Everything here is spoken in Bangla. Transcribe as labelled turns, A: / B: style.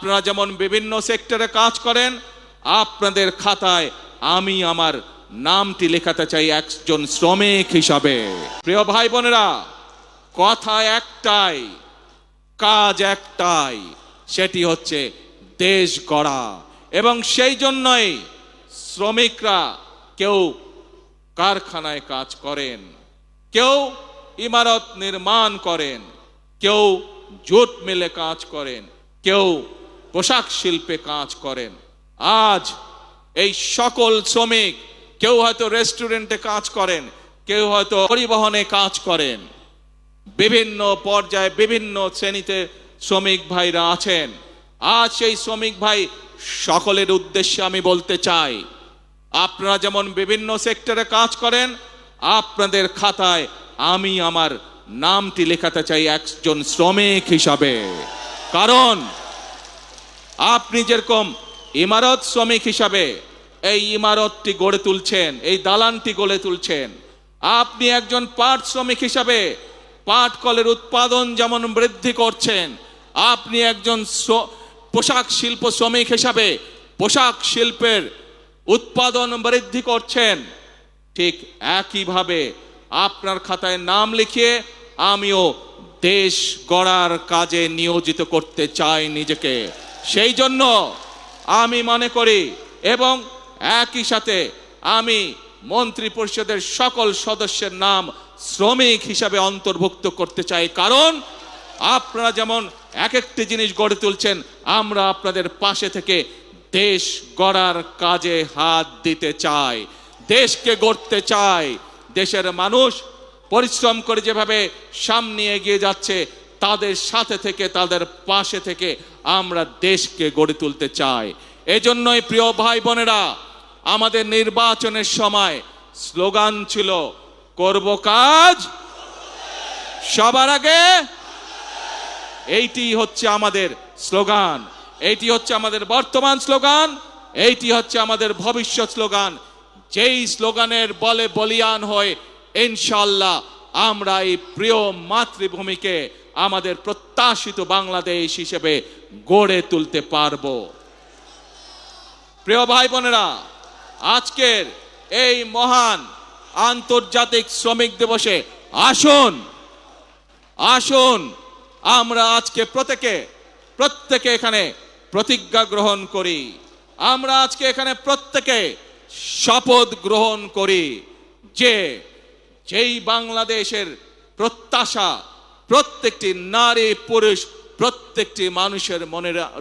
A: আপনারা যেমন বিভিন্ন সেক্টরে কাজ করেন, আপনাদের খাতায় আমি আমার নামটি লেখাতে চাই একজন শ্রমিক হিসাবে। প্রিয় ভাই বোনেরা, কথা একটাই, কাজ একটাই, সেটি হচ্ছে দেশ গড়া। এবং সেই জন্যই শ্রমিকরা কেউ কারখানায় কাজ করেন, কেউ ইমারত নির্মাণ করেন, কেউ জুট মিলে কাজ করেন, কেউ পোশাক শিল্পে কাজ করেন। আজ এই সকল শ্রমিক, কেউ হয়তো রেস্টুরেন্টে কাজ করেন, কেউ হয়তো পরিবহনে কাজ করেন, বিভিন্ন পর্যায়ে বিভিন্ন শ্রেণীতে শ্রমিক ভাইরা আছেন। আজ সেই শ্রমিক ভাই সকলের উদ্দেশ্যে আমি বলতে চাই, আপনারা যেমন বিভিন্ন সেক্টরে কাজ করেন, আপনাদের খাতায় আমি আমার নামটি লেখাতে চাই একজন শ্রমিক হিসাবে। কারণ আপনি যেরকম ইমারত শ্রমিক হিসাবে এই ইমারতটি গড়ে তুলছেন, এই দালানটি গড়ে তুলছেন, আপনি একজন পাট শ্রমিক হিসাবে পাট কলের উৎপাদন যেমন বৃদ্ধি করছেন, আপনি একজন পোশাক শিল্প শ্রমিক হিসাবে পোশাক শিল্পের উৎপাদন বৃদ্ধি করছেন, ঠিক একইভাবে আপনার খাতায় নাম লিখিয়ে আমিও দেশ গড়ার কাজে নিয়োজিত করতে চাই নিজেকে। সেই জন্য আমি মনে করি এবং একই সাথে আমি মন্ত্রী পরিষদের সকল সদস্যের নাম শ্রমিক হিসাবে অন্তর্ভুক্ত করতে চাই। কারণ আপনারা যেমন এক একটি জিনিস গড়ে তুলছেন, আমরা আপনাদের পাশে থেকে দেশ গড়ার কাজে হাত দিতে চাই, দেশকে গড়তে চাই। দেশের মানুষ পরিশ্রম করে যেভাবে সামনে এগিয়ে যাচ্ছে, তাদের সাথে থেকে, তাদের পাশে থেকে আমরা দেশকে গড়ে তুলতে চাই। এজন্যই প্রিয় ভাই বোনেরা, আমাদের নির্বাচনের সময় স্লোগান ছিল, করব কাজ সবার আগে। এইটি হচ্ছে আমাদের স্লোগান, এইটি হচ্ছে আমাদের বর্তমান স্লোগান, এইটি হচ্ছে আমাদের ভবিষ্যৎ স্লোগান। যেই স্লোগানের বলে বলিয়ান হয়ে ইনশাআল্লাহ আমরা এই প্রিয় মাতৃভূমিকে আমাদের প্রত্যাশিত বাংলাদেশ হিসেবে গড়ে তুলতে পারব। প্রিয় ভাই বোনেরা, আজকের এই মহান আন্তর্জাতিক শ্রমিক দিবসে আসুন আসুন আমরা আজকে প্রত্যেকে এখানে প্রতিজ্ঞা গ্রহণ করি, আমরা আজকে এখানে প্রত্যেকে শপথ গ্রহণ করি যে যেই বাংলাদেশের প্রত্যাশা প্রত্যেকটি নারী পুরুষ প্রত্যেকটি মানুষের মনে রয়েছে।